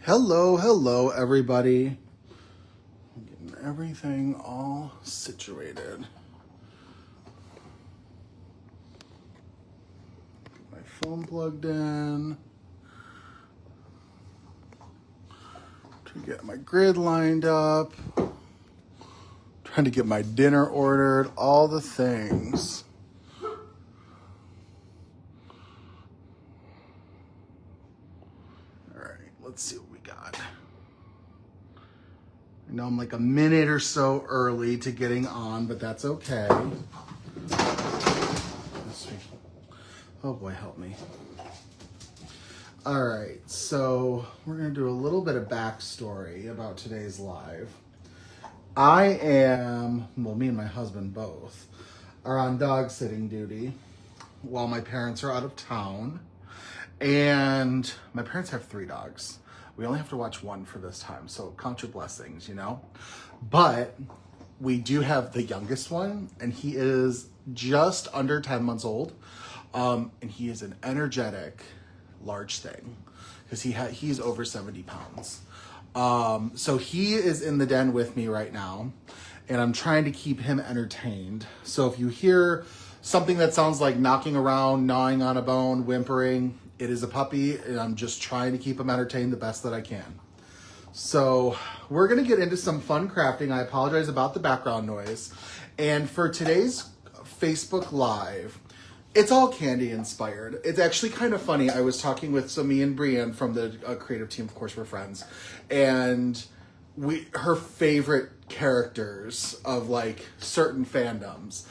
Hello, everybody. I'm getting everything all situated. Get my phone plugged in. To get my grid lined up. Trying to get my dinner ordered. All the things. All right, let's see what we got. I know I'm like a minute or so early to getting on, but that's okay. Oh boy, help me. All right, so we're gonna do a little bit of backstory about today's live. Me and my husband both, are on dog sitting duty while my parents are out of town. And my parents have 3 dogs. We only have to watch one for this time, so count your blessings, you know? But we do have the youngest one, and he is just under 10 months old. And he is an energetic, large thing, because he's over 70 pounds. So he is in the den with me right now, and I'm trying to keep him entertained. So if you hear something that sounds like knocking around, gnawing on a bone, whimpering, it is a puppy, and I'm just trying to keep him entertained the best that I can. So we're gonna get into some fun crafting. I apologize about the background noise. And for today's Facebook Live, it's all candy inspired. It's actually kind of funny. I was talking with me and Brienne from the creative team, of course we're friends, and her favorite characters of like certain fandoms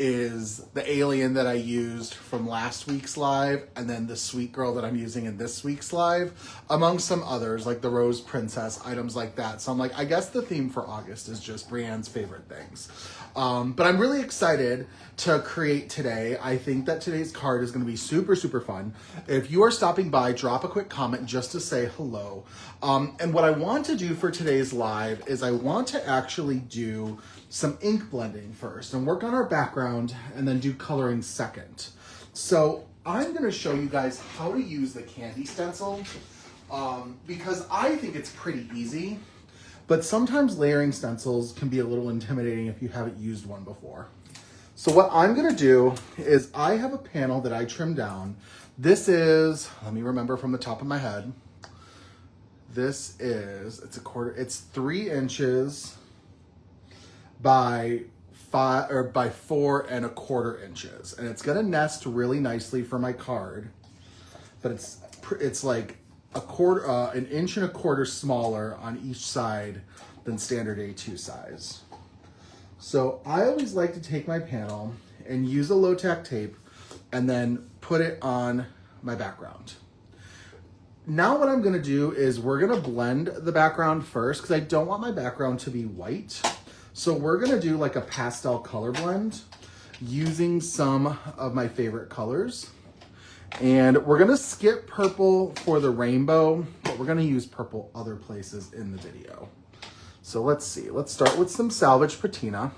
is the alien that I used from last week's live, and then the sweet girl that I'm using in this week's live, among some others, like the Rose Princess, items like that. So I'm like, I guess the theme for August is just Brienne's favorite things. But I'm really excited to create today. I think that today's card is going to be super, super fun. If you are stopping by, drop a quick comment just to say hello. And what I want to do for today's live is I want to actually do some ink blending first and work on our background and then do coloring second. So I'm going to show you guys how to use the candy stencil because I think it's pretty easy, but sometimes layering stencils can be a little intimidating if you haven't used one before. So what I'm going to do is I have a panel that I trimmed down. This is, let me remember from the top of my head. It's 3 inches by 4 1/4 inches, and it's gonna nest really nicely for my card, but it's like an inch and a quarter smaller on each side than standard A2 size. So I always like to take my panel and use a low-tack tape and then put it on my background. Now what I'm gonna do is we're gonna blend the background first because I don't want my background to be white. So we're gonna do like a pastel color blend using some of my favorite colors. And we're gonna skip purple for the rainbow, but we're gonna use purple other places in the video. So let's see, let's start with some salvage patina.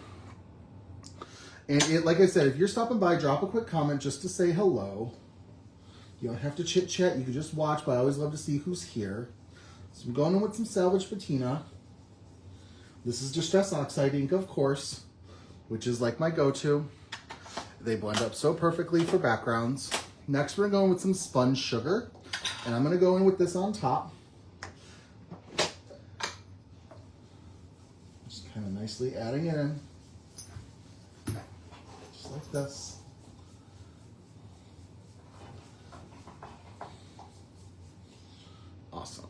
And like I said, if you're stopping by, drop a quick comment just to say hello. You don't have to chit chat, you can just watch, but I always love to see who's here. So I'm going in with some salvage patina. This is Distress Oxide ink, of course, which is like my go-to. They blend up so perfectly for backgrounds. Next, we're going with some sponge sugar, and I'm going to go in with this on top. Just kind of nicely adding it in, just like this. Awesome.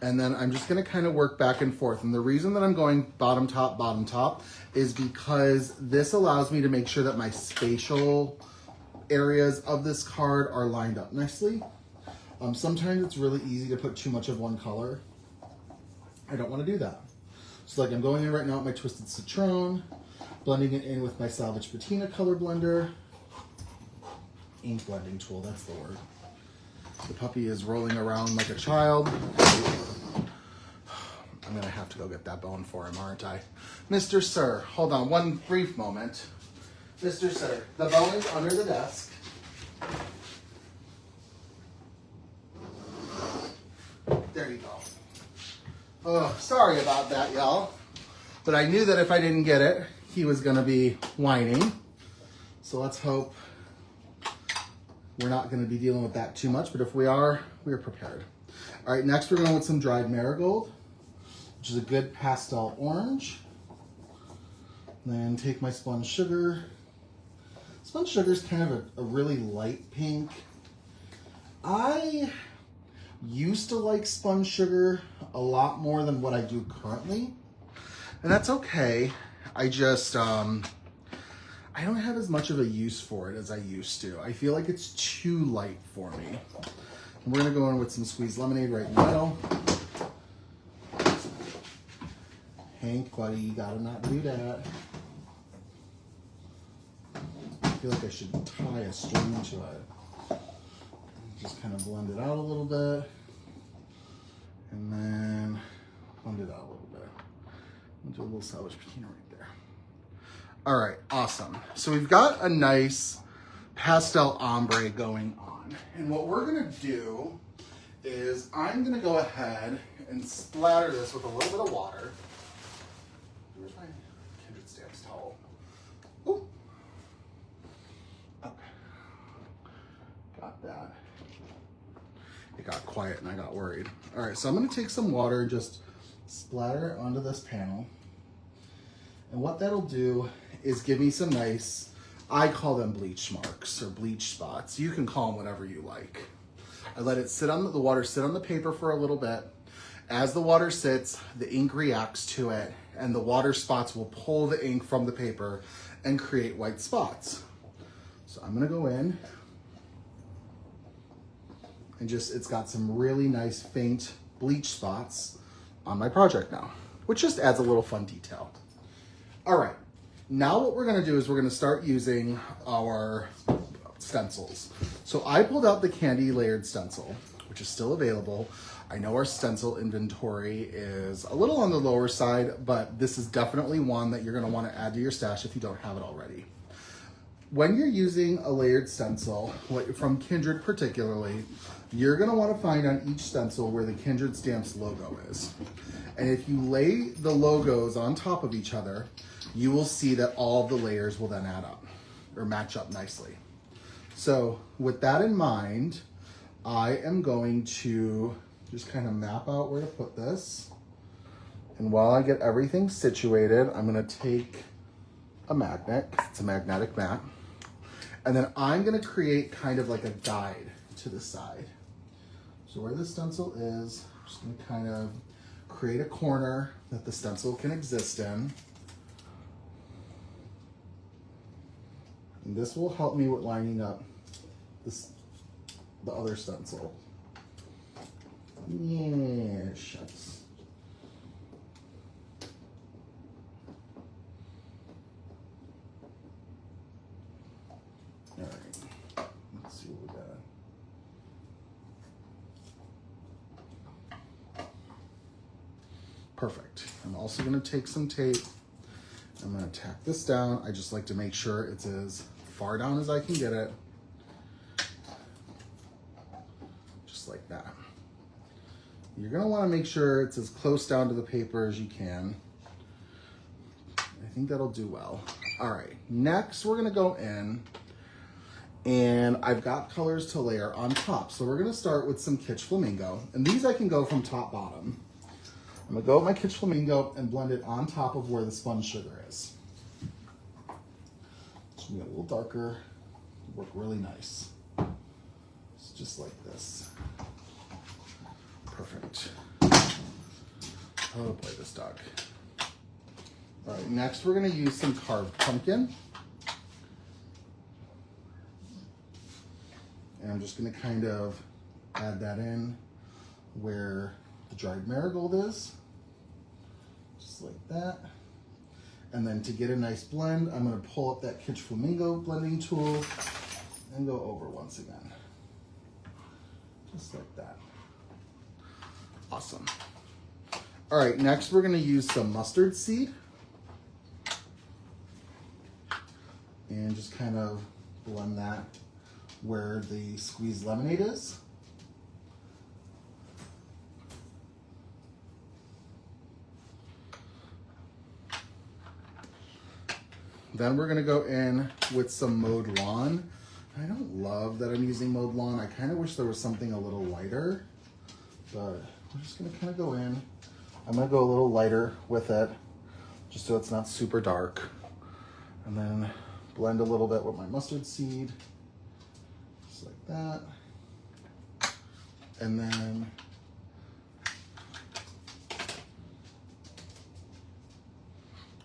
And then I'm just gonna kind of work back and forth. And the reason that I'm going bottom top is because this allows me to make sure that my spatial areas of this card are lined up nicely. Sometimes it's really easy to put too much of one color. I don't wanna do that. So like I'm going in right now with my Twisted Citron, blending it in with my Salvage Patina color blender. Ink blending tool, that's the word. The puppy is rolling around like a child. I'm gonna have to go get that bone for him, aren't I? Mr. Sir, hold on one brief moment. Mr. Sir, the bone is under the desk. There you go. Oh, sorry about that, y'all. But I knew that if I didn't get it, he was gonna be whining. So let's hope we're not gonna be dealing with that too much, but if we are prepared. All right, next we're going with some dried marigold, which is a good pastel orange. Then take my spun sugar. Spun sugar is kind of a really light pink. I used to like spun sugar a lot more than what I do currently, and that's okay. I just, I don't have as much of a use for it as I used to. I feel like it's too light for me. And we're gonna go in with some squeezed lemonade right in the middle. Hank, buddy, you gotta not do that. I feel like I should tie a string to it. Just kind of blend it out a little bit. And then blend it out a little bit. I'll do a little salvage patina right there. All right, awesome. So we've got a nice pastel ombre going on. And what we're gonna do is I'm gonna go ahead and splatter this with a little bit of water. Where's my Kindred Stamps towel? Ooh. Okay. Got that. It got quiet and I got worried. All right, so I'm gonna take some water and just splatter it onto this panel. And what that'll do is give me some nice, I call them bleach marks or bleach spots. You can call them whatever you like. I let it sit on the water, sit on the paper for a little bit. As the water sits, the ink reacts to it and the water spots will pull the ink from the paper and create white spots. So I'm gonna go in and just, it's got some really nice faint bleach spots on my project now, which just adds a little fun detail. All right, now what we're gonna do is we're gonna start using our stencils. So I pulled out the candy layered stencil, which is still available. I know our stencil inventory is a little on the lower side, but this is definitely one that you're gonna wanna add to your stash if you don't have it already. When you're using a layered stencil, from Kindred particularly, you're gonna wanna find on each stencil where the Kindred Stamps logo is. And if you lay the logos on top of each other, you will see that all the layers will then add up or match up nicely. So with that in mind, I am going to just kind of map out where to put this. And while I get everything situated, I'm gonna take a magnet, it's a magnetic mat, and then I'm gonna create kind of like a guide to the side. So where the stencil is, I'm just gonna kind of create a corner that the stencil can exist in. And this will help me with lining up the other stencil. Yeah, shucks. All right, let's see what we got. Perfect. I'm also gonna take some tape. I'm gonna tack this down. I just like to make sure it's as far down as I can get it. Just like that. You're gonna wanna make sure it's as close down to the paper as you can. I think that'll do well. All right, next we're gonna go in and I've got colors to layer on top. So we're gonna start with some Kitsch Flamingo. And these I can go from top bottom. I'm gonna go with my Kitsch Flamingo and blend it on top of where the spun sugar is. It's gonna be a little darker, work really nice. It's just like this. Perfect. Oh boy, this dog. All right, next we're gonna use some carved pumpkin. And I'm just gonna kind of add that in where the dried marigold is. Just like that. And then to get a nice blend, I'm gonna pull up that Kitsch Flamingo blending tool and go over once again. Just like that. Awesome. All right, next we're gonna use some mustard seed. And just kind of blend that where the squeezed lemonade is. Then we're gonna go in with some mowed lawn. I don't love that I'm using mowed lawn. I kind of wish there was something a little lighter, but we're just gonna kind of go in. I'm gonna go a little lighter with it, just so it's not super dark. And then blend a little bit with my mustard seed, just like that. And then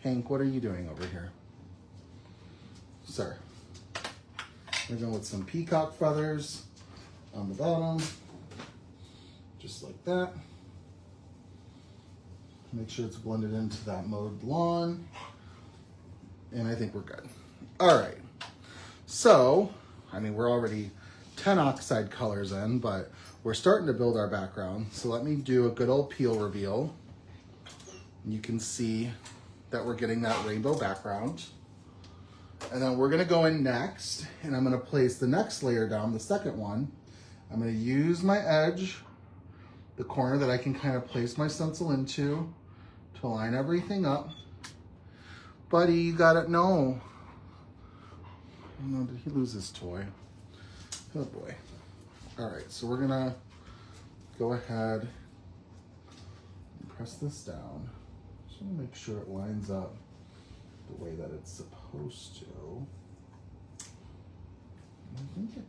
Hank, what are you doing over here? Sir. We're going with some peacock feathers on the bottom, just like that. Make sure it's blended into that mowed lawn. And I think we're good. All right. So, I mean, we're already 10 oxide colors in, but we're starting to build our background. So let me do a good old peel reveal. You can see that we're getting that rainbow background. And then we're gonna go in next, and I'm gonna place the next layer down, the second one. I'm gonna use my edge, the corner that I can kind of place my stencil into to line everything up. Buddy, you got it, no. Oh no, did he lose his toy? Oh boy. All right, so we're gonna go ahead and press this down. Just wanna make sure it lines up the way that it's supposed to. I think it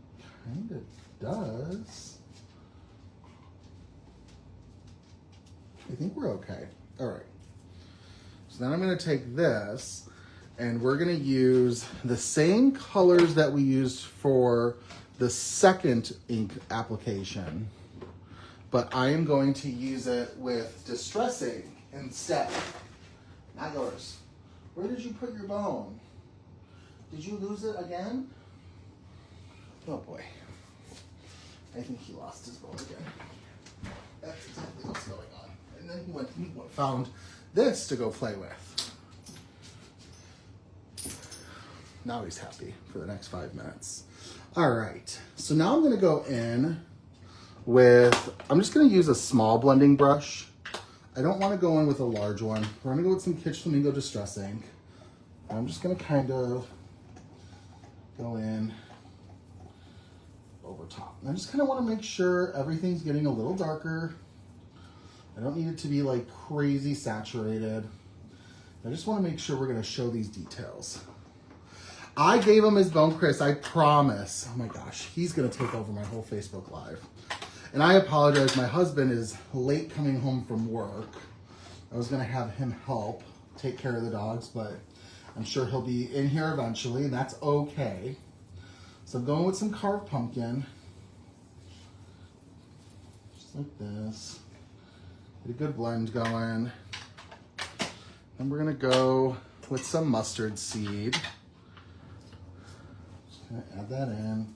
kind of does. I think we're okay. All right. So then I'm going to take this and we're going to use the same colors that we used for the second ink application, but I am going to use it with Distress ink instead. Not yours. Where did you put your bone? Did you lose it again? Oh boy. I think he lost his bone again. That's exactly what's going on. And then he found this to go play with. Now he's happy for the next 5 minutes. All right, so now I'm gonna go in with, I'm just gonna use a small blending brush. I don't wanna go in with a large one. We're gonna go with some Kitsch Flamingo Distress ink. I'm just gonna kind of go in over top. And I just kind of want to make sure everything's getting a little darker. I don't need it to be like crazy saturated. I just want to make sure we're going to show these details. I gave him his bone, Chris, I promise. Oh my gosh, he's going to take over my whole Facebook Live. And I apologize, my husband is late coming home from work. I was going to have him help take care of the dogs, but I'm sure he'll be in here eventually, and that's okay. So I'm going with some carved pumpkin. Just like this. Get a good blend going. Then we're gonna go with some mustard seed. Just gonna add that in.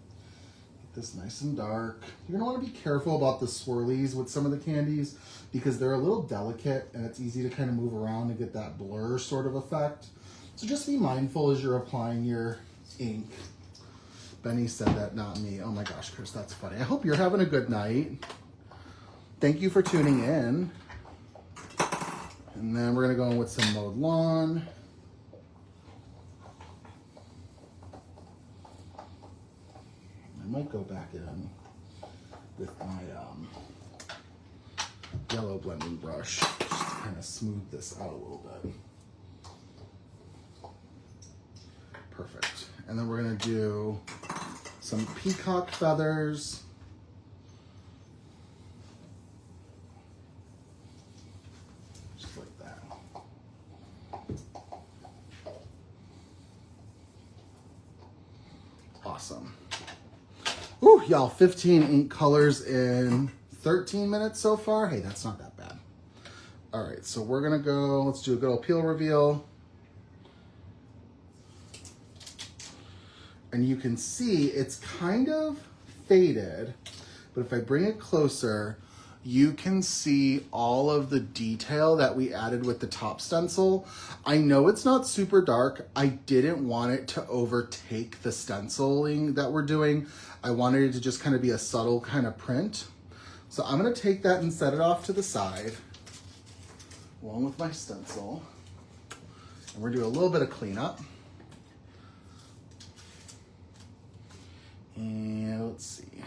Get this nice and dark. You're gonna wanna be careful about the swirlies with some of the candies because they're a little delicate and it's easy to kind of move around and get that blur sort of effect. So just be mindful as you're applying your ink. Benny said that, not me. Oh my gosh, Chris, that's funny. I hope you're having a good night. Thank you for tuning in. And then we're gonna go in with some mowed lawn. I might go back in with my yellow blending brush, just to kind of smooth this out a little bit. Perfect. And then we're gonna do some peacock feathers. Just like that. Awesome. Ooh, y'all, 15 ink colors in 13 minutes so far. Hey, that's not that bad. All right, so we're gonna go, let's do a good old peel reveal. And you can see it's kind of faded, but if I bring it closer, you can see all of the detail that we added with the top stencil. I know it's not super dark. I didn't want it to overtake the stenciling that we're doing. I wanted it to just kind of be a subtle kind of print. So I'm gonna take that and set it off to the side, along with my stencil. And we're doing a little bit of cleanup. And let's see.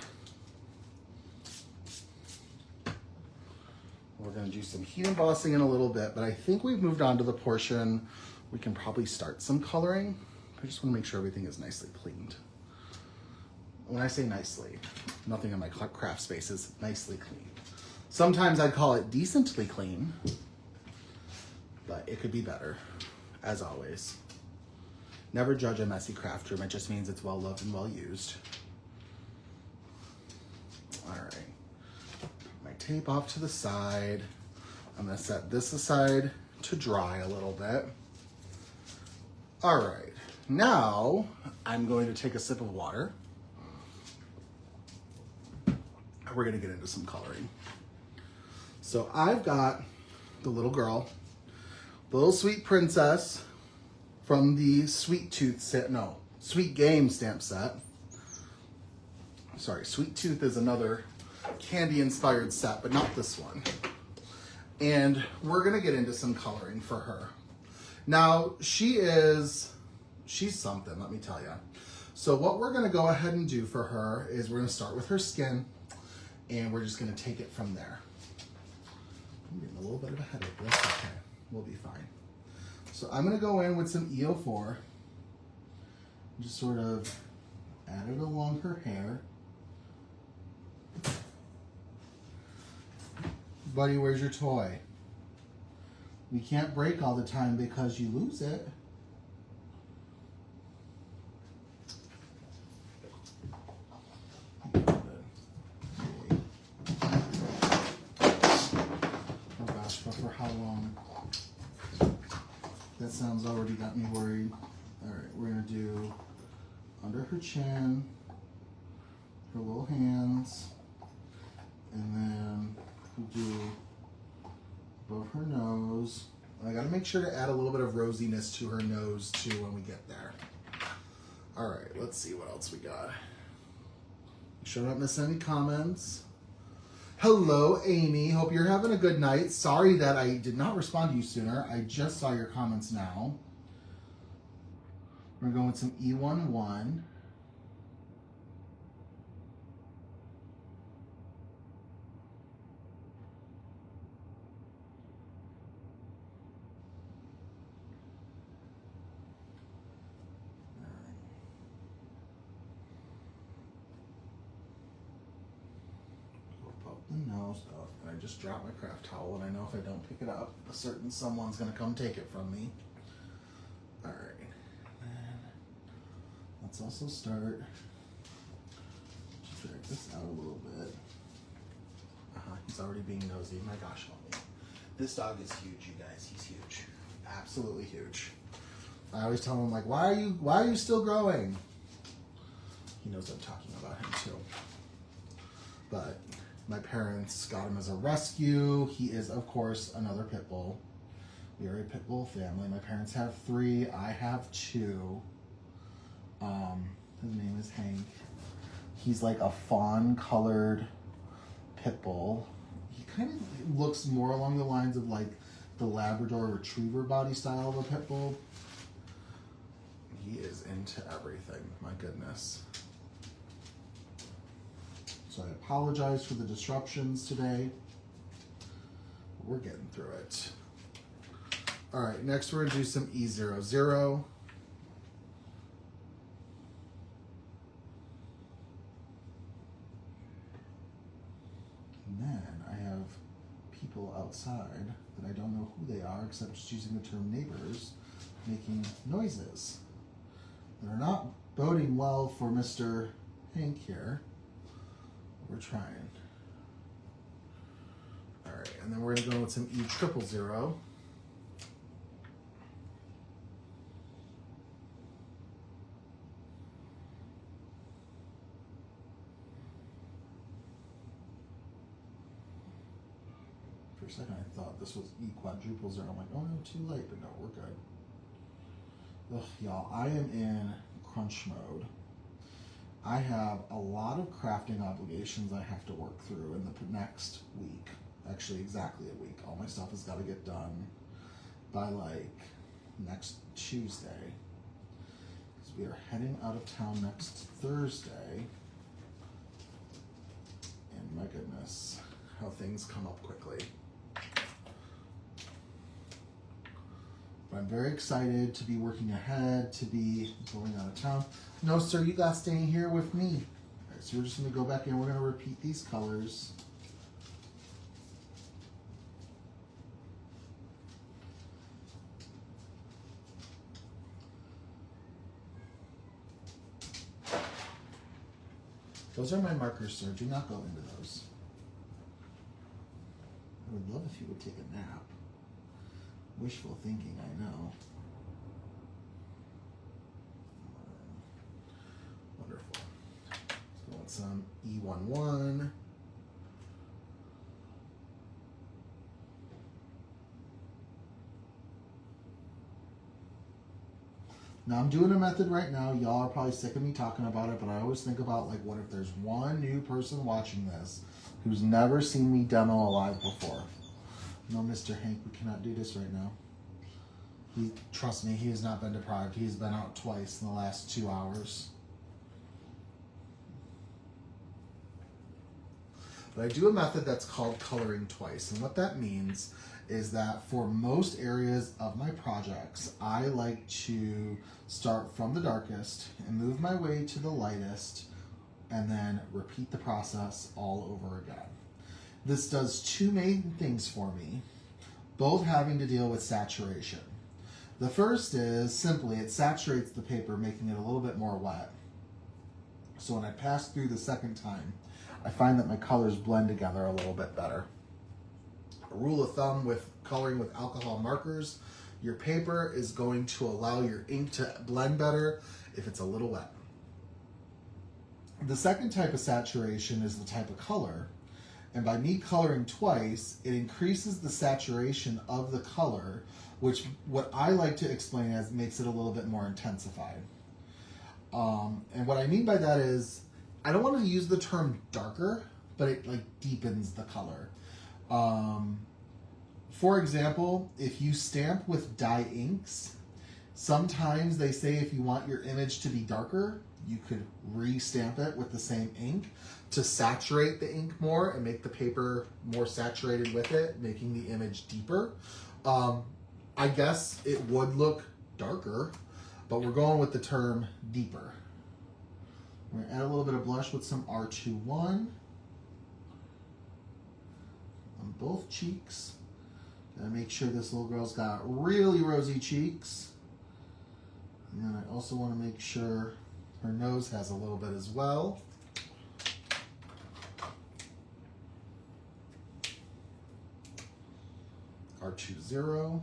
We're gonna do some heat embossing in a little bit, but I think we've moved on to the portion we can probably start some coloring. I just wanna make sure everything is nicely cleaned. When I say nicely, nothing in my craft space is nicely clean. Sometimes I'd call it decently clean, but it could be better, as always. Never judge a messy craft room. It just means it's well loved and well used. All right, my tape off to the side. I'm gonna set this aside to dry a little bit. All right, now I'm going to take a sip of water. We're gonna get into some coloring. So I've got the little girl, the little sweet princess from the Sweet Tooth set, no, Sweet Game stamp set. Sorry, Sweet Tooth is another candy inspired set, but not this one. And we're gonna get into some coloring for her. Now, she's something, let me tell you. So what we're gonna go ahead and do for her is we're gonna start with her skin, and we're just gonna take it from there. I'm getting a little bit of a headache, but that's okay. We'll be fine. So I'm gonna go in with some EO4, just sort of add it along her hair. Buddy, where's your toy? We can't break all the time because you lose it. For how long? That sounds already got me worried. All right, we're gonna do under her chin, her little hands, and then we'll do above her nose. I gotta make sure to add a little bit of rosiness to her nose too when we get there. All right, let's see what else we got. Make sure I'm not missing any comments. Hello, Amy. Hope you're having a good night. Sorry that I did not respond to you sooner. I just saw your comments now. We're going with some E11. The nose. Oh, and I just dropped my craft towel, and I know if I don't pick it up, a certain someone's gonna come take it from me. All right, and let's also start. Just drag this out a little bit. He's already being nosy. My gosh, help me. This dog is huge, you guys. He's huge, absolutely huge. I always tell him, like, why are you still growing? He knows I'm talking about him too. But my parents got him as a rescue. He is, of course, another pit bull. We are a pit bull family. My parents have 3. I have 2. His name is Hank. He's like a fawn-colored pit bull. He kind of looks more along the lines of like the Labrador Retriever body style of a pit bull. He is into everything. My goodness. So I apologize for the disruptions today. We're getting through it. All right, next we're gonna do some E00. And then I have people outside that I don't know who they are, except just using the term neighbors, making noises that are not boding well for Mr. Hank here. We're trying. All right, and then we're gonna go with some E000. For a second, I thought this was E_0. I'm like, oh no, too late, but no, we're good. Ugh, y'all, I am in crunch mode. I have a lot of crafting obligations I have to work through in the next week. Actually, exactly a week. All my stuff has got to get done by like next Tuesday. Because we are heading out of town next Thursday. my goodness, how things come up quickly. But I'm very excited to be working ahead, to be going out of town. No, sir, you got staying here with me. All right, so we're just going to go back in. We're going to repeat these colors. Those are my markers, sir. Do not go into those. I would love if you would take a nap. Wishful thinking, I know. Wonderful. Let's go with some E11. Now I'm doing a method right now. Y'all are probably sick of me talking about it, but I always think about, like, what if there's one new person watching this who's never seen me demo a live before? No, Mr. Hank, we cannot do this right now. Trust me, he has not been deprived. He's been out twice in the last 2 hours. But I do a method that's called coloring twice. And what that means is that for most areas of my projects, I like to start from the darkest and move my way to the lightest and then repeat the process all over again. This does two main things for me, both having to deal with saturation. The first is simply it saturates the paper, making it a little bit more wet. So when I pass through the second time, I find that my colors blend together a little bit better. A rule of thumb with coloring with alcohol markers, your paper is going to allow your ink to blend better if it's a little wet. The second type of saturation is the type of color. And by me coloring twice, it increases the saturation of the color, which what I like to explain as makes it a little bit more intensified. And what I mean by that is, I don't want to use the term darker, but it like deepens the color. For example, if you stamp with dye inks, sometimes they say if you want your image to be darker, you could re-stamp it with the same ink to saturate the ink more and make the paper more saturated with it, making the image deeper. I guess it would look darker, but we're going with the term deeper. We're gonna add a little bit of blush with some R21 on both cheeks. Gotta make sure this little girl's got really rosy cheeks. And then I also want to make sure her nose has a little bit as well. R20.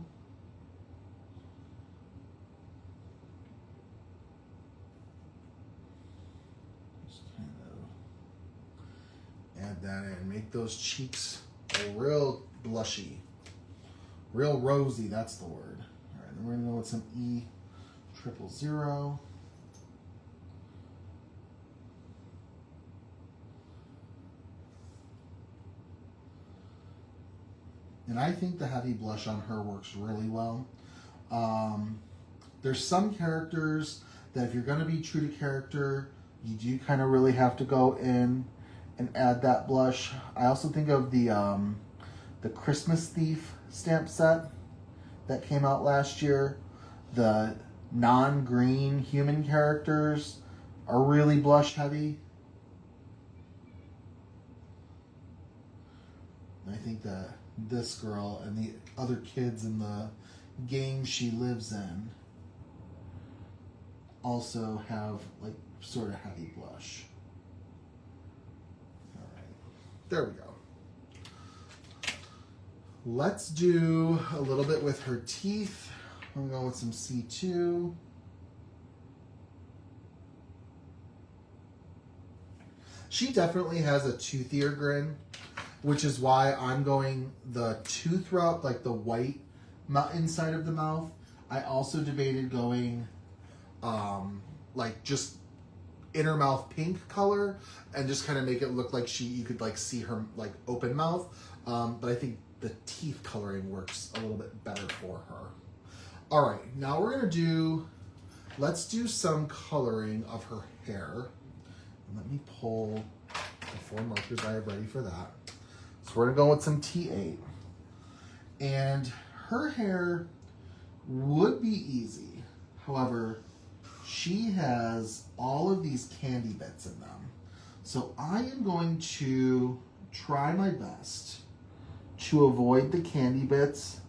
Add that in, make those cheeks real blushy, real rosy, that's the word. All right, then we're gonna go with some E000. And I think the heavy blush on her works really well. There's some characters that if you're gonna be true to character, you do kind of really have to go in and add that blush. I also think of the Christmas Thief stamp set that came out last year. The non-green human characters are really blush heavy. I think that this girl and the other kids in the game she lives in also have like sort of heavy blush. There we go. Let's do a little bit with her teeth. I'm going to go with some C2. She definitely has a toothier grin, which is why I'm going the tooth route, like the white inside of the mouth. I also debated going like just inner mouth pink color and just kind of make it look like you could like see her like open mouth, but I think the teeth coloring works a little bit better for her. All right, now let's do some coloring of her hair. Let me pull the 4 markers I have ready for that. So we're gonna go with some T8. And her hair would be easy. However, she has all of these candy bits in them. So I am going to try my best to avoid the candy bits.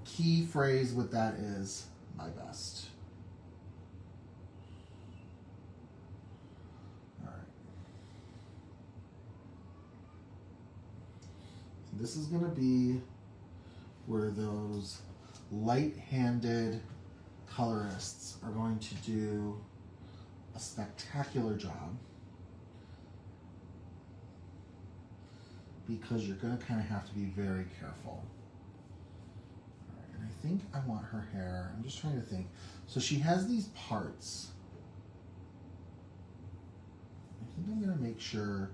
Key phrase with that is my best. All right. So this is going to be where those light-handed colorists are going to do a spectacular job, because you're going to kind of have to be very careful. All right, and I think I want her hair, I'm just trying to think. So she has these parts. I think I'm going to make sure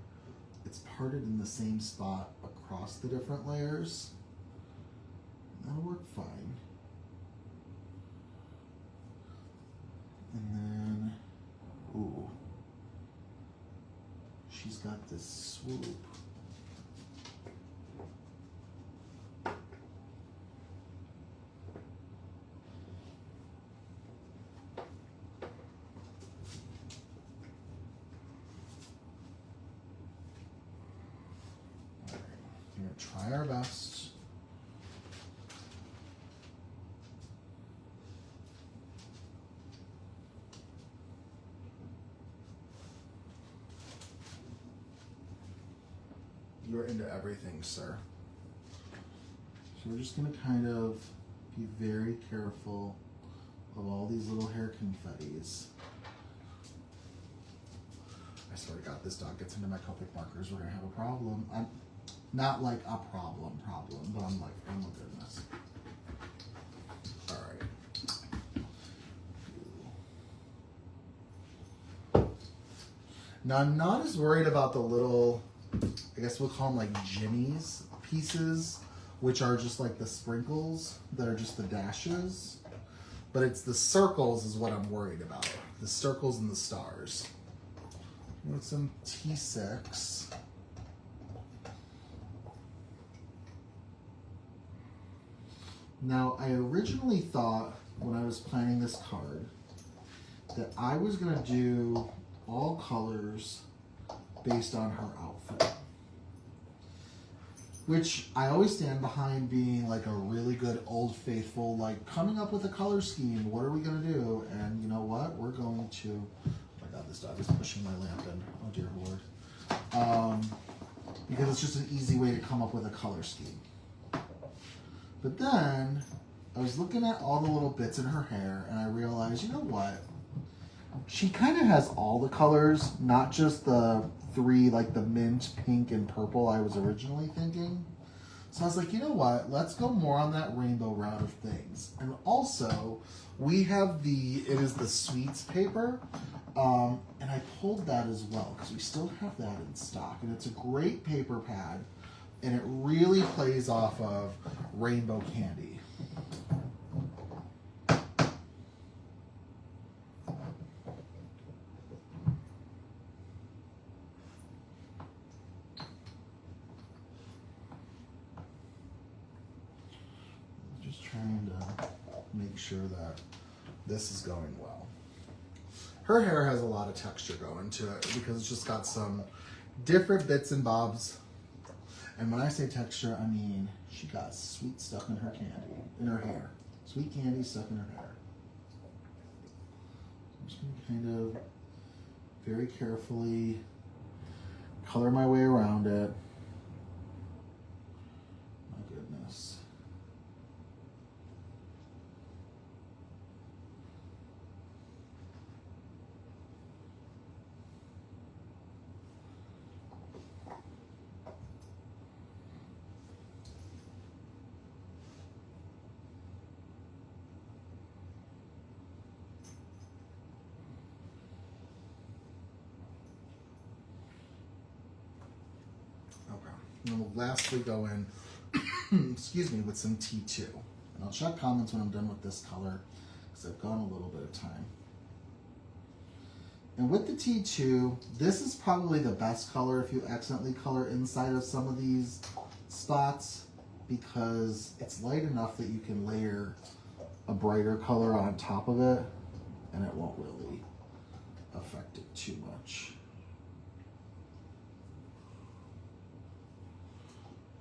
it's parted in the same spot across the different layers. That'll work fine. And then, ooh, she's got this swoop. We're going to try our best. You're into everything, sir. So we're just going to kind of be very careful of all these little hair confettis. I swear to God, this dog gets into my Copic markers, we're going to have a problem. I'm not like a problem, but I'm like, oh my goodness. All right. Now, I'm not as worried about the little, I guess we'll call them like jimmies pieces, which are just like the sprinkles that are just the dashes. But it's the circles is what I'm worried about. The circles and the stars. With some T6. Now, I originally thought when I was planning this card that I was going to do all colors based on her outfit, which I always stand behind being like a really good old faithful, like coming up with a color scheme. What are we going to do? And you know what? We're going to, oh my God, this dog is pushing my lamp in. Oh dear Lord. Because it's just an easy way to come up with a color scheme. But then I was looking at all the little bits in her hair and I realized, you know what? She kind of has all the colors, not just the 3, like the mint, pink, and purple I was originally thinking. So I was like, you know what? Let's go more on that rainbow route of things. And also, we have it is the sweets paper. And I pulled that as well because we still have that in stock. And it's a great paper pad. And it really plays off of rainbow candy. Just trying to make sure that this is going well. Her hair has a lot of texture going to it because it's just got some different bits and bobs. And when I say texture, I mean she got sweet stuff in her candy, in her hair. Sweet candy stuck in her hair. I'm just going to kind of very carefully color my way around it. My goodness. And we'll lastly go in, excuse me, with some T2. And I'll check comments when I'm done with this color because I've gone a little bit of time. And with the T2, this is probably the best color if you accidentally color inside of some of these spots, because it's light enough that you can layer a brighter color on top of it and it won't really affect it too much.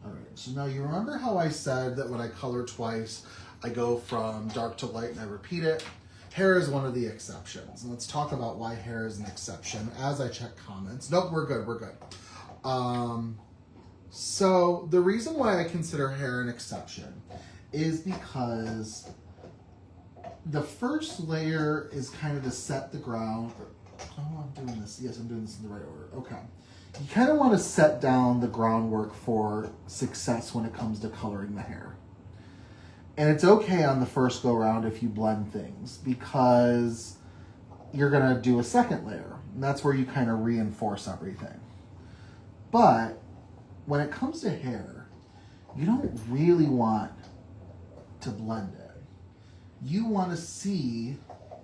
All right, so now you remember how I said that when I color twice, I go from dark to light and I repeat it? Hair is one of the exceptions. And let's talk about why hair is an exception as I check comments. Nope, we're good, we're good. So the reason why I consider hair an exception is because the first layer is kind of to set the ground. Oh, I'm doing this. Yes, I'm doing this in the right order. Okay. You kind of want to set down the groundwork for success when it comes to coloring the hair. And it's okay on the first go around if you blend things, because you're going to do a second layer. And that's where you kind of reinforce everything. But when it comes to hair, you don't really want to blend it. You want to see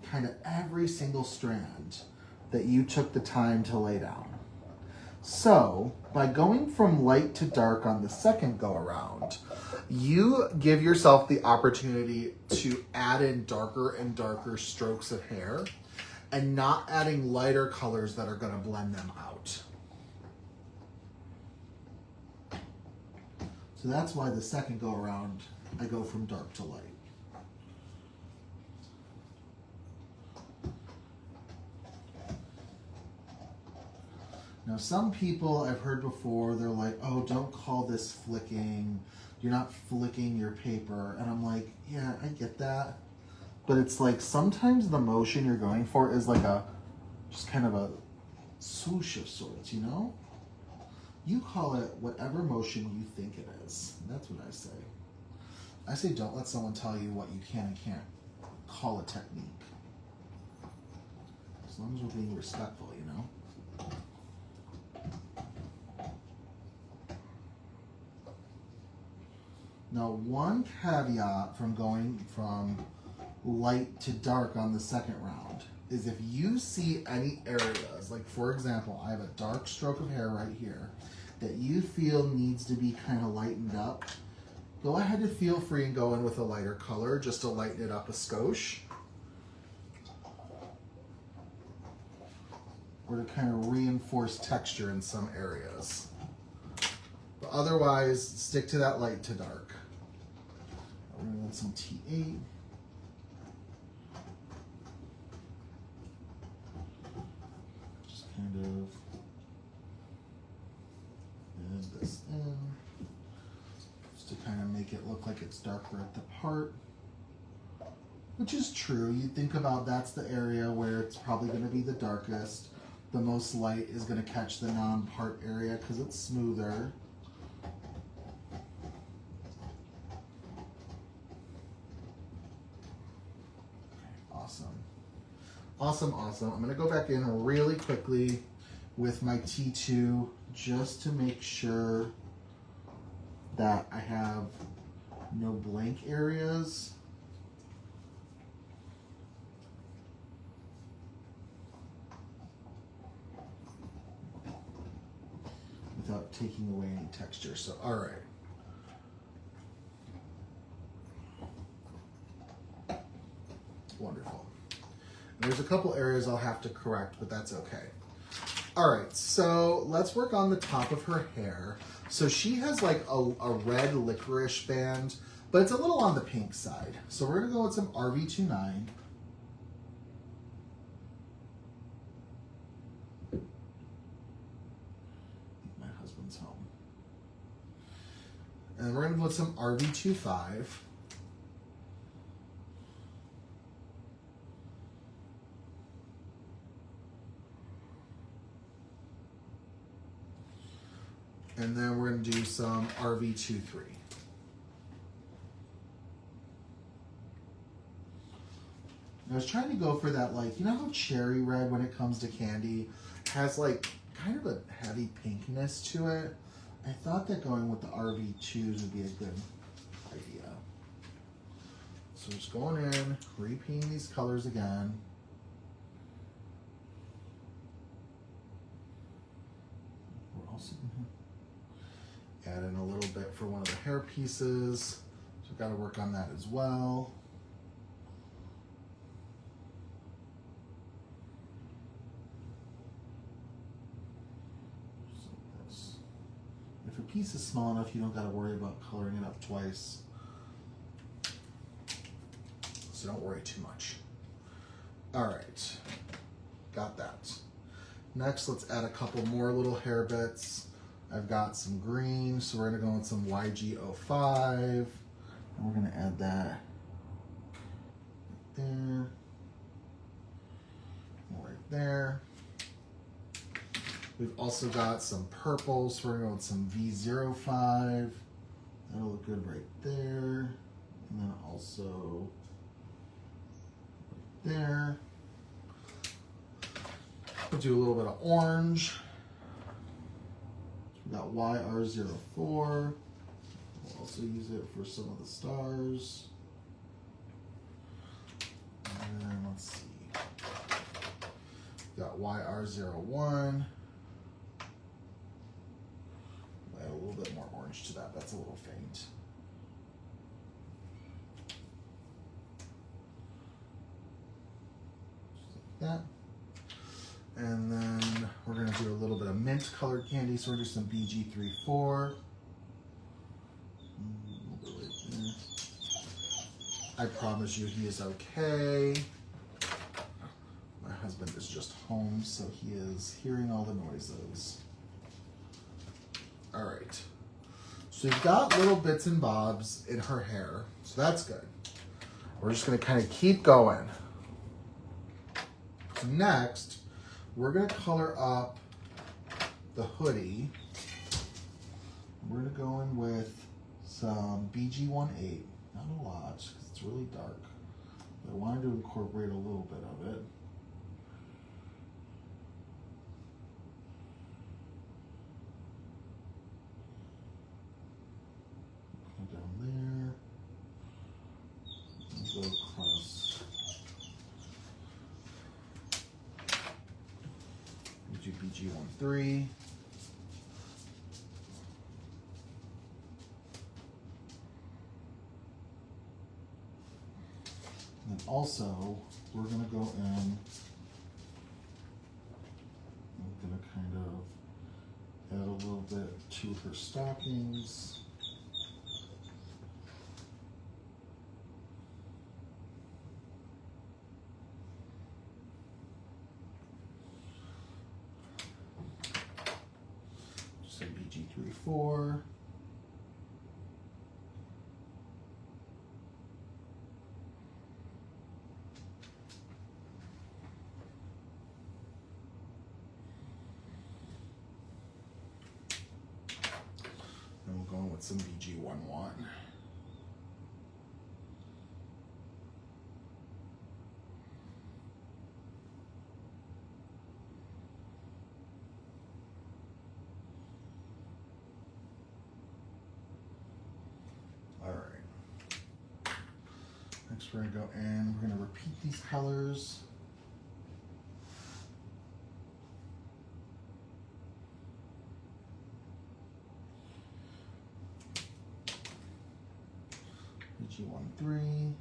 kind of every single strand that you took the time to lay down. So by going from light to dark on the second go around, you give yourself the opportunity to add in darker and darker strokes of hair and not adding lighter colors that are going to blend them out. So that's why the second go around, I go from dark to light. Now, some people I've heard before, they're like, oh, don't call this flicking. You're not flicking your paper. And I'm like, yeah, I get that. But it's like sometimes the motion you're going for is like just kind of a swoosh of sorts, you know? You call it whatever motion you think it is. That's what I say. I say don't let someone tell you what you can and can't call a technique. As long as we're being respectful, you know? Now, one caveat from going from light to dark on the second round is if you see any areas, like for example, I have a dark stroke of hair right here that you feel needs to be kind of lightened up, go ahead and feel free and go in with a lighter color just to lighten it up a skosh. Or to kind of reinforce texture in some areas. But otherwise, stick to that light to dark. We're going to want some T8. Just kind of add this in. Just to kind of make it look like it's darker at the part. Which is true. You think about that's the area where it's probably going to be the darkest. The most light is going to catch the non-part area because it's smoother. Awesome. Awesome, awesome. I'm going to go back in really quickly with my T2 just to make sure that I have no blank areas. Without taking away any texture. So, all right. Wonderful. And there's a couple areas I'll have to correct, but that's okay. All right, so let's work on the top of her hair. So she has like a red licorice band, but it's a little on the pink side. So we're gonna go with some RV29. My husband's home. And we're gonna go with some RV25. And then we're going to do some RV23. I was trying to go for that, like, you know how cherry red, when it comes to candy, has like kind of a heavy pinkness to it? I thought that going with the RV2s would be a good idea. So just going in, repeating these colors again. Add in a little bit for one of the hair pieces. So I've got to work on that as well. If a piece is small enough, you don't got to worry about coloring it up twice. So don't worry too much. All right, got that. Next, let's add a couple more little hair bits. I've got some green, so we're gonna go with some YG05. And we're gonna add that right there, right there. We've also got some purple, so we're gonna go with some V05. That'll look good right there. And then also right there. We'll do a little bit of orange. We got YR04. We'll also use it for some of the stars. And then let's see. We got YR01. Add a little bit more orange to that. That's a little faint. Just like that. And then we're going to do a little bit of mint colored candy. So we're going to do some BG34. I promise you he is okay. My husband is just home, so he is hearing all the noises. All right. So you've got little bits and bobs in her hair, so that's good. We're just going to kind of keep going. So next, we're going to color up the hoodie. We're going to go in with some BG18. Not a lot, because it's really dark. But I wanted to incorporate a little bit of it. Go down there. And go across. Do BG13. And then also, we're going to go in, I'm going to kind of add a little bit to her stockings. Just a BG34. Going with some BG11. All right. Next we're going to go in, we're going to repeat these colors. BG13.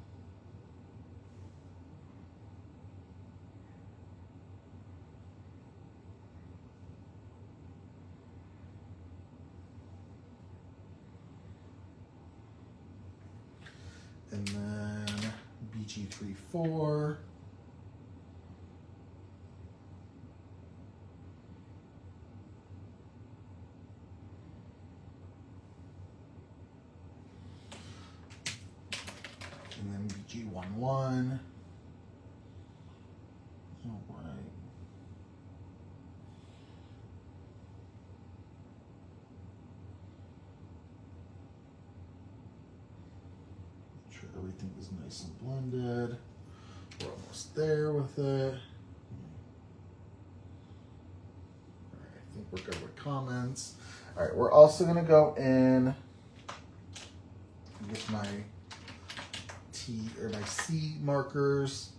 And then BG34. And then BG11. All right. Make sure everything is nice and blended. We're almost there with it. All right, I think we're good with comments. All right, we're also gonna go in with my T or my C markers.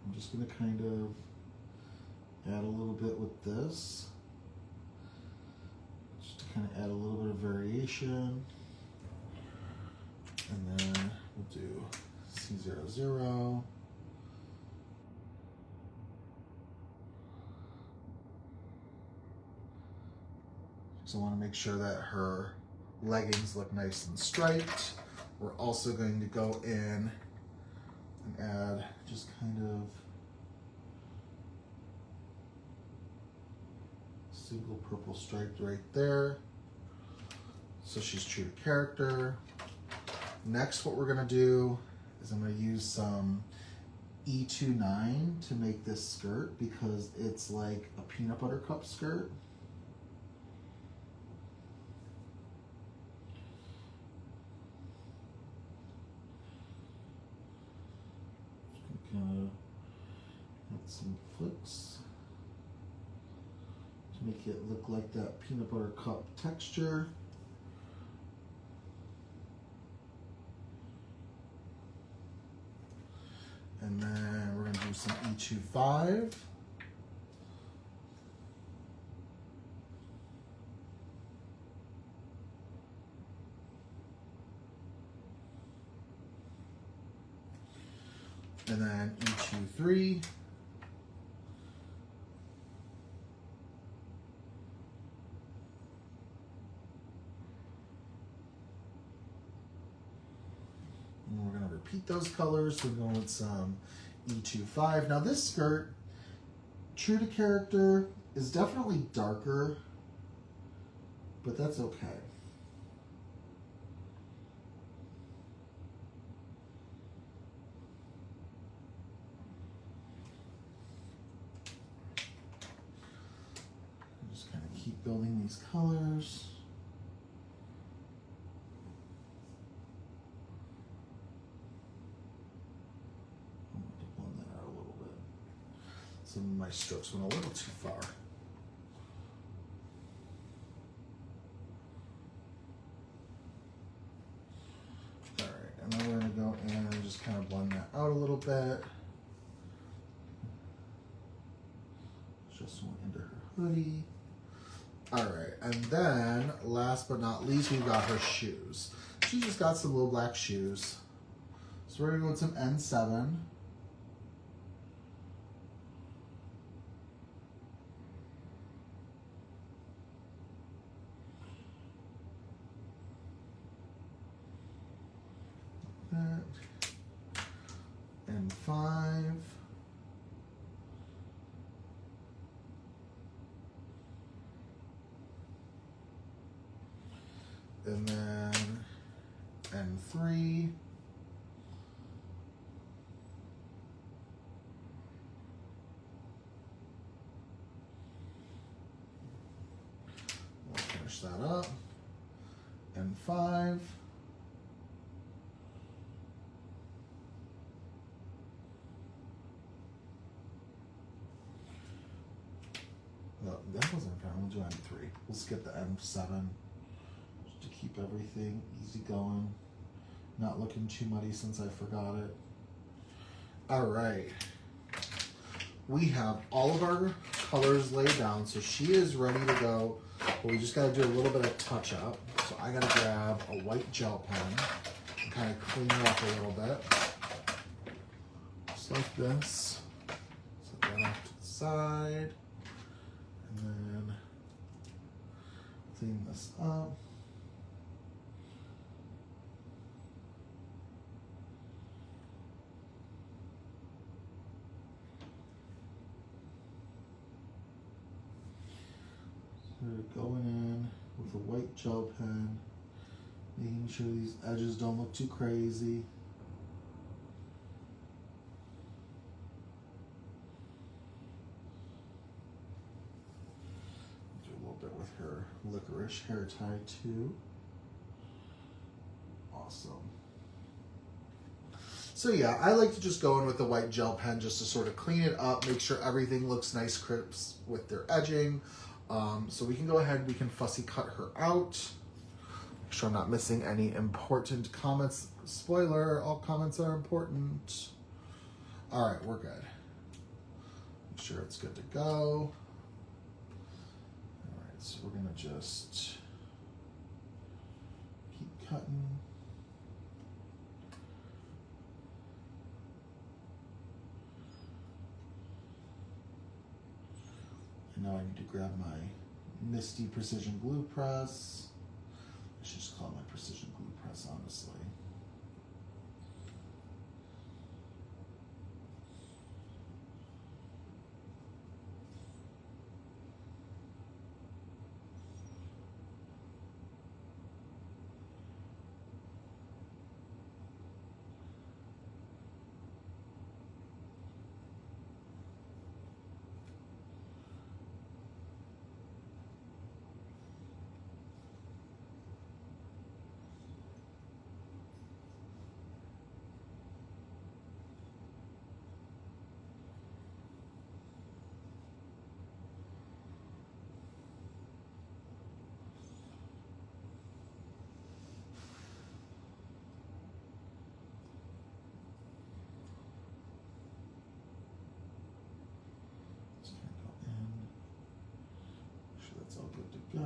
I'm just gonna kind of add a little bit with this, just to kind of add a little bit of variation. And then we'll do C00. So I want to make sure that her leggings look nice and striped. We're also going to go in and add just kind of single purple stripe right there. So she's true to character. Next, what we're gonna do is I'm gonna use some E29 to make this skirt because it's like a peanut butter cup skirt. Kind of add some flicks to make it look like that peanut butter cup texture. And then we're going to do some E25. And then E23. And we're going to repeat those colors. So we're going with some E25. Now this skirt, true to character, is definitely darker, but that's okay. Just kind of keep building these colors. Some of my strokes went a little too far. All right, and then we're gonna go in and just kind of blend that out a little bit. Just went into her hoodie. All right, and then last but not least, we've got her shoes. She just got some little black shoes. So we're gonna go with some N7. And 5. And then N3. We'll finish that up. N5. No, that wasn't a problem. We'll do M3. We'll skip the M7 just to keep everything easy going. Not looking too muddy since I forgot it. All right. We have all of our colors laid down, so she is ready to go. But we just got to do a little bit of touch up. So I got to grab a white gel pen and kind of clean it up a little bit. Just like this. Set that off to the side. And then clean this up. So going in with a white gel pen, making sure these edges don't look too crazy. With her licorice hair tie too. Awesome. So yeah, I like to just go in with the white gel pen just to sort of clean it up, make sure everything looks nice, crisp with their edging. So we can go ahead, we can fussy cut her out. Make sure I'm not missing any important comments. Spoiler, all comments are important. All right, we're good. Make sure it's good to go. So we're gonna just cutting. And now I need to grab my Misty Precision Glue Press. I should just call it my Precision Glue Press, honestly. That's all good to go.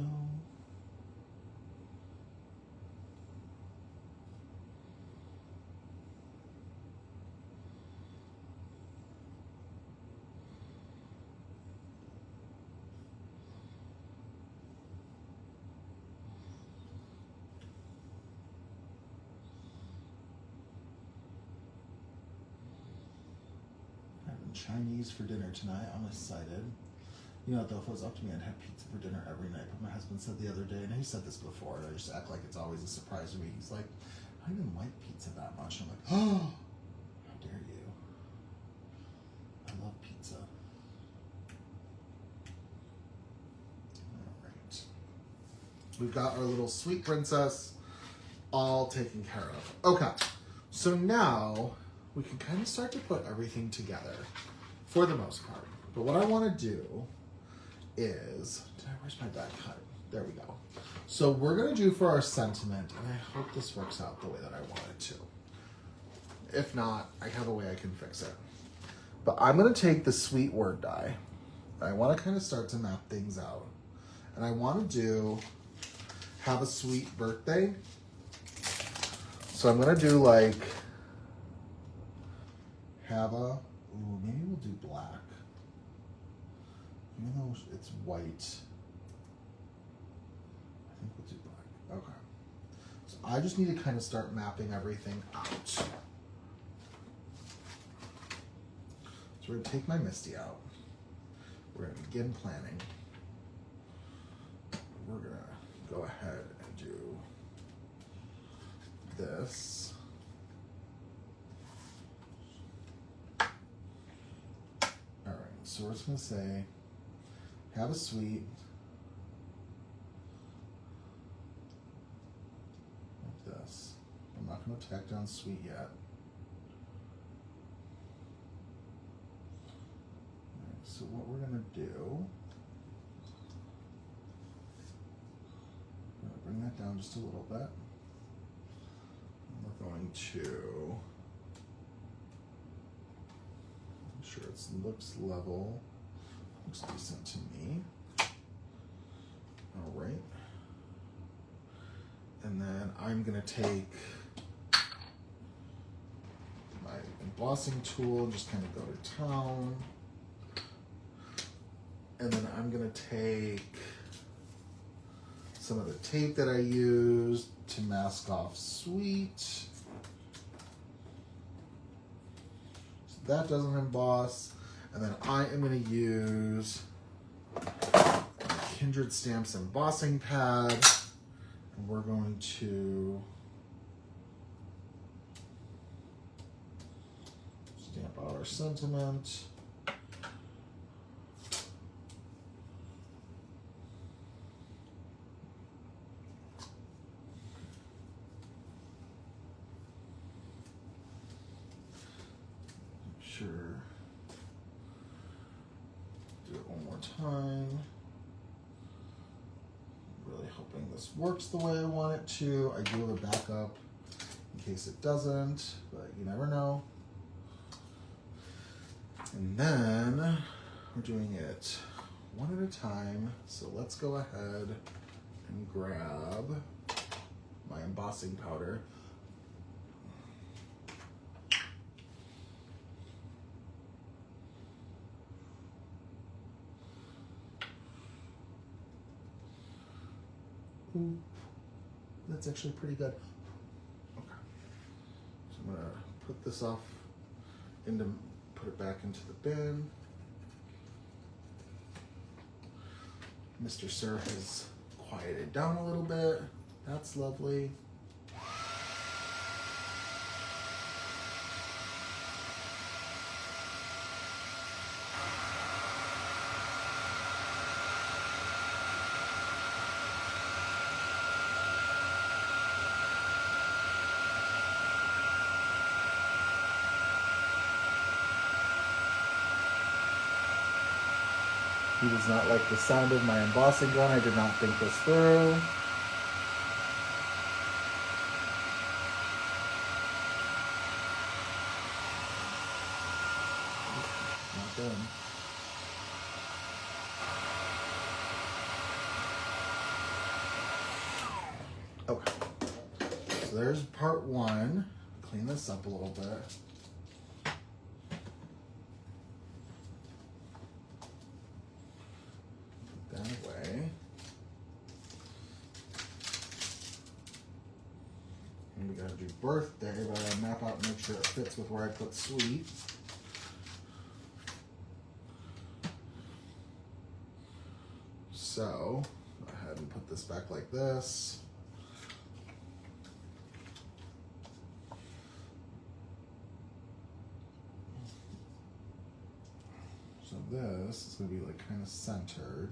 Having Chinese for dinner tonight. I'm excited. You know, though, if it was up to me, I'd have pizza for dinner every night. But my husband said the other day, and he said this before, and I just act like it's always a surprise to me. He's like, I don't even like pizza that much. I'm like, oh, how dare you? I love pizza. All right. We've got our little sweet princess all taken care of. Okay, so now we can kind of start to put everything together for the most part. But what I want to do is, where's my die cut? There we go. So we're going to do for our sentiment, and I hope this works out the way that I want it to. If not, I have a way I can fix it. But I'm going to take the sweet word die. I want to kind of start to map things out. And I want to do, have a sweet birthday. So I'm going to do like, have a, ooh, maybe we'll do black. Even though it's white, I think we'll do black. Okay. So I just need to kind of start mapping everything out. So we're going to take my Misty out. We're going to begin planning. We're going to go ahead and do this. All right, so we're just going to say, have a sweet, like this. I'm not going to tack down sweet yet. All right, so what we're going to do, we're going to bring that down just a little bit. And we're going to make sure it looks level. Looks decent to me. All right. And then I'm going to take my embossing tool and just kind of go to town. And then I'm going to take some of the tape that I used to mask off sweet. So that doesn't emboss. And then I am going to use Kindred Stamps embossing pad. And we're going to stamp out our sentiment. Sure. Do it one more time. Really hoping this works the way I want it to. I do have a backup in case it doesn't, but you never know. And then we're doing it one at a time. So let's go ahead and grab my embossing powder. Ooh, that's actually pretty good. Okay. So I'm gonna put this off put it back into the bin. Mr. Sir has quieted down a little bit. That's lovely. He does not like the sound of my embossing gun. I did not think this through. Not done. Okay. So there's part one. Clean this up a little bit. That away. And we gotta do birthday, but I gotta map out and make sure it fits with where I put sweet. So, go ahead and put this back like this. So this is gonna be like kind of centered.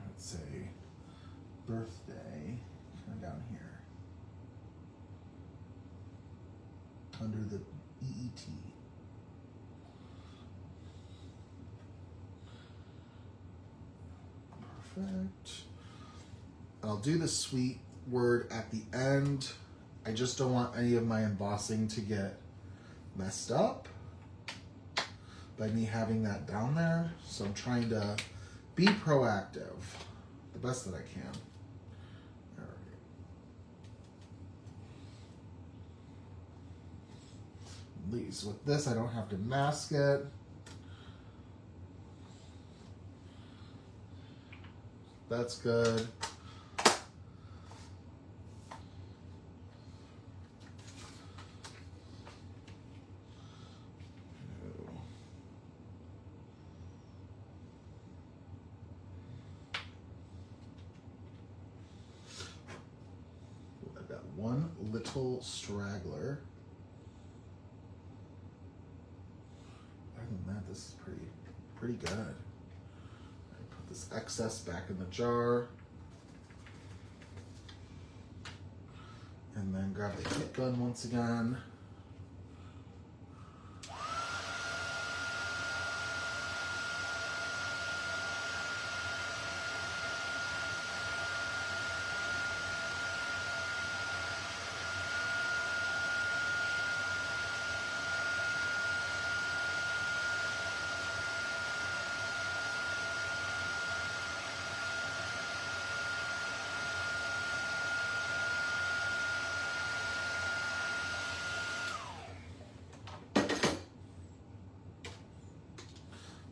Let's say birthday, kind of down here. Under the EET. Perfect. I'll do the sweet word at the end. I just don't want any of my embossing to get messed up by me having that down there. So I'm trying to be proactive the best that I can. All right. At least with this, I don't have to mask it. That's good. I've got one little straggler. Other than that, this is pretty good. This excess back in the jar, and then grab the heat gun once again.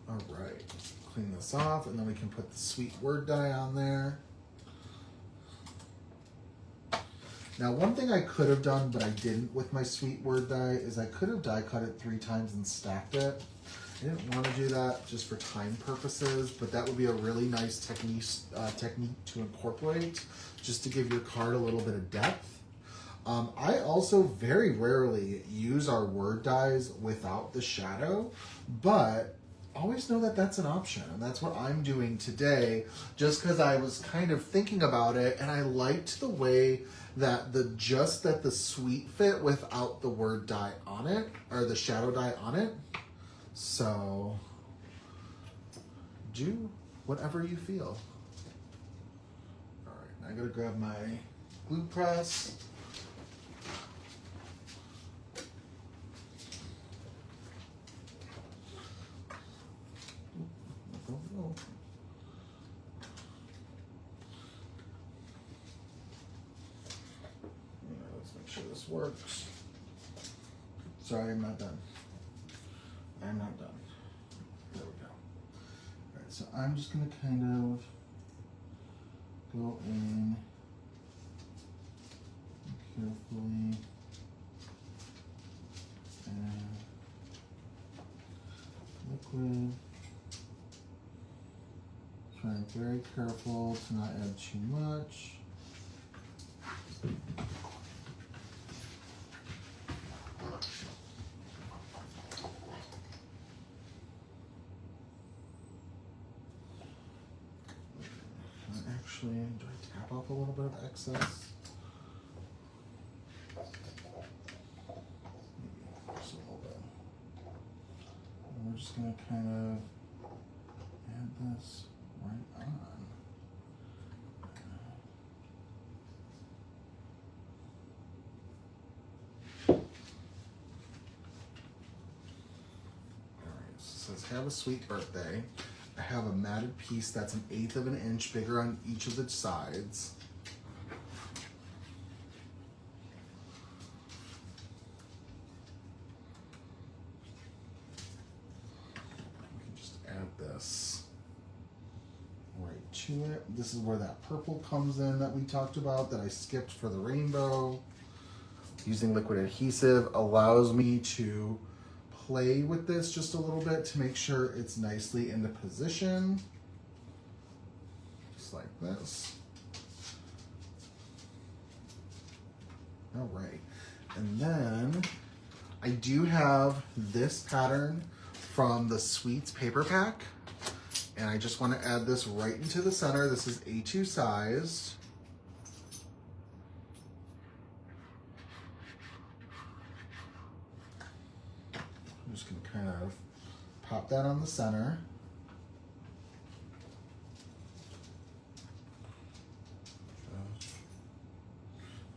All right, clean this off, and then we can put the sweet word die on there. Now, one thing I could have done, but I didn't with my sweet word die, is I could have die cut it 3 times and stacked it. I didn't want to do that just for time purposes, but that would be a really nice technique to incorporate, just to give your card a little bit of depth. I also very rarely use our word dies without the shadow, but always know that that's an option, and that's what I'm doing today, just because I was kind of thinking about it, and I liked the way that the sweet fit without the word die on it, or the shadow die on it. So do whatever you feel. All right, I gotta grab my glue press. this works. Sorry, I'm not done. I'm not done. There we go. All right, so I'm just gonna kind of go in carefully and liquid. Trying very careful to not add too much. Actually, do I tap off a little bit of excess? Maybe just a little bit. And we're just gonna kind of add this right on. Alright, so it says have a sweet birthday. I have a matted piece that's 1/8 of an inch bigger on each of the sides. We can just add this right to it. This is where that purple comes in that we talked about that I skipped for the rainbow. Using liquid adhesive allows me to play with this just a little bit to make sure it's nicely into position. Just like this. All right. And then I do have this pattern from the Sweets paper pack. And I just want to add this right into the center. This is A2 sized. I'm just going to kind of pop that on the center.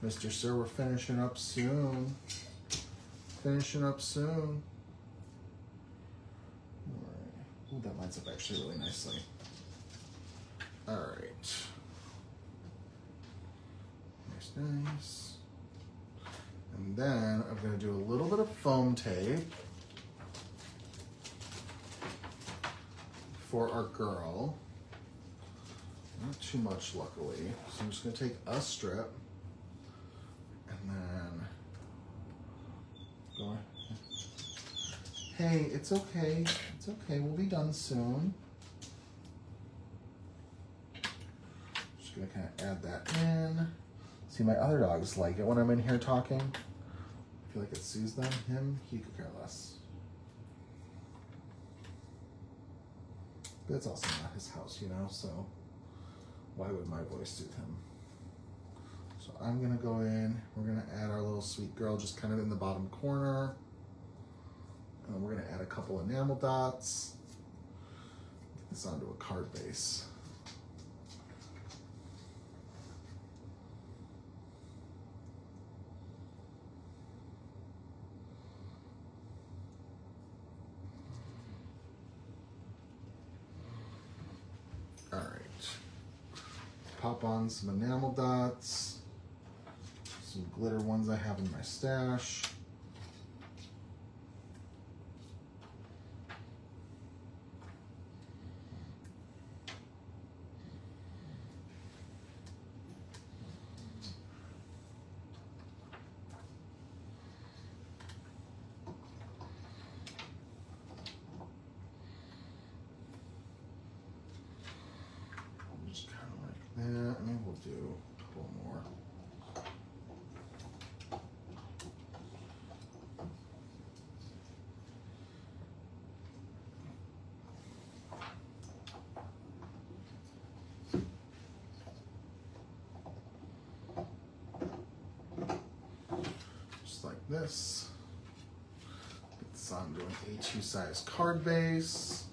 Mr. Sir, we're finishing up soon. Finishing up soon. All right. Ooh, that lines up actually really nicely. All right. Nice, nice. And then I'm going to do a little bit of foam tape for our girl. Not too much, luckily. So I'm just going to take a strip and then go ahead. Hey, it's okay. It's okay. We'll be done soon. Just going to kind of add that in. See, my other dogs like it when I'm in here talking. I feel like it soothes them. Him, he could care less. But it's also not his house, you know, so why would my voice soothe him? So I'm gonna go in, we're gonna add our little sweet girl just kind of in the bottom corner. And then we're gonna add a couple enamel dots. Get this onto a card base. All right, pop on some enamel dots, some glitter ones I have in my stash. Just kind of like that. Maybe we'll do a couple more. Just like this. Get this onto an A2 size card base.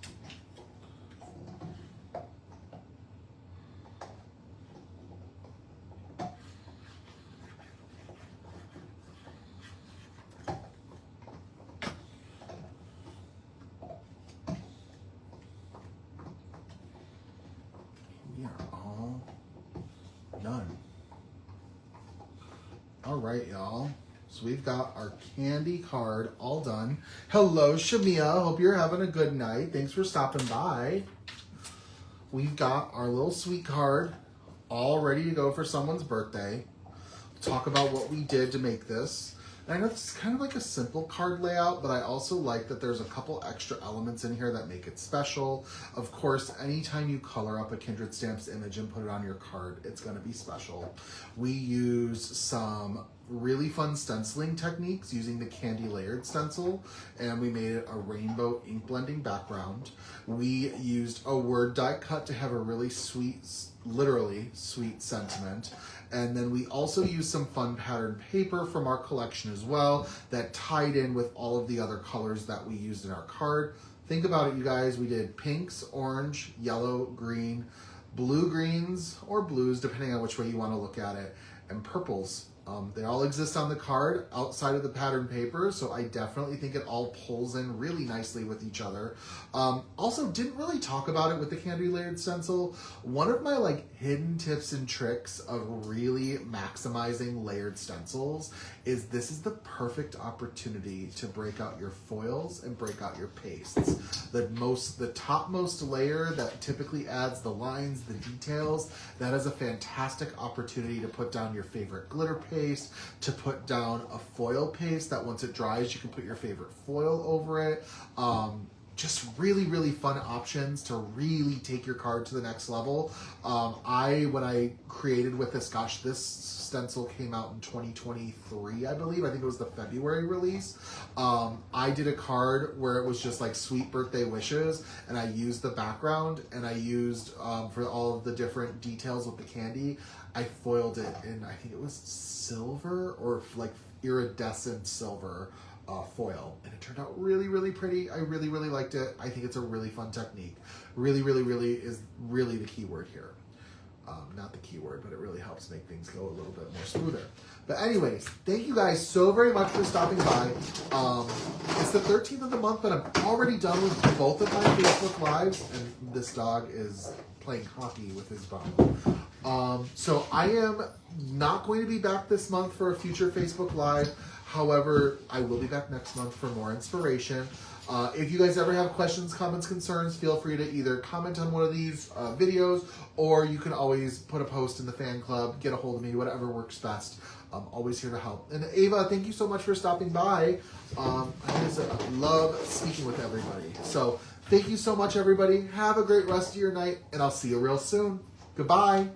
We are all done. All right, y'all. So we've got our candy card all done. Hello, Shamia. Hope you're having a good night. Thanks for stopping by. We've got our little sweet card all ready to go for someone's birthday. Talk about what we did to make this. And I know this is kind of like a simple card layout, but I also like that there's a couple extra elements in here that make it special. Of course, anytime you color up a Kindred Stamps image and put it on your card, it's going to be special. We use some really fun stenciling techniques using the candy layered stencil, and we made it a rainbow ink blending background. We used a word die cut to have a really sweet, literally sweet sentiment. And then we also used some fun pattern paper from our collection as well that tied in with all of the other colors that we used in our card. Think about it, you guys. We did pinks, orange, yellow, green, blue greens, or blues, depending on which way you want to look at it, and purples. They all exist on the card outside of the pattern paper, so I definitely think it all pulls in really nicely with each other. Also, didn't really talk about it with the candy layered stencil. One of my hidden tips and tricks of really maximizing layered stencils is this is the perfect opportunity to break out your foils and break out your pastes. The topmost layer that typically adds the lines, the details, that is a fantastic opportunity to put down your favorite glitter paste, to put down a foil paste that once it dries, you can put your favorite foil over it. Just really, really fun options to really take your card to the next level. When I created with this, gosh, this stencil came out in 2023, I believe. I think it was the February release. I did a card where it was just like sweet birthday wishes, and I used the background, and I used, for all of the different details with the candy, I foiled it in, I think it was silver or like iridescent silver foil, and it turned out really, really pretty. I really, really liked it. I think it's a really fun technique. Really, really, really is really the key word here. Not the keyword, but it really helps make things go a little bit more smoother. But anyways, thank you guys so very much for stopping by. It's the 13th of the month, but I'm already done with both of my Facebook Lives, and this dog is playing hockey with his bone. So I am not going to be back this month for a future Facebook Live. However, I will be back next month for more inspiration. If you guys ever have questions, comments, concerns, feel free to either comment on one of these videos, or you can always put a post in the fan club, get a hold of me, whatever works best. I'm always here to help. And Ava, thank you so much for stopping by. I love speaking with everybody. So thank you so much, everybody. Have a great rest of your night, and I'll see you real soon. Goodbye.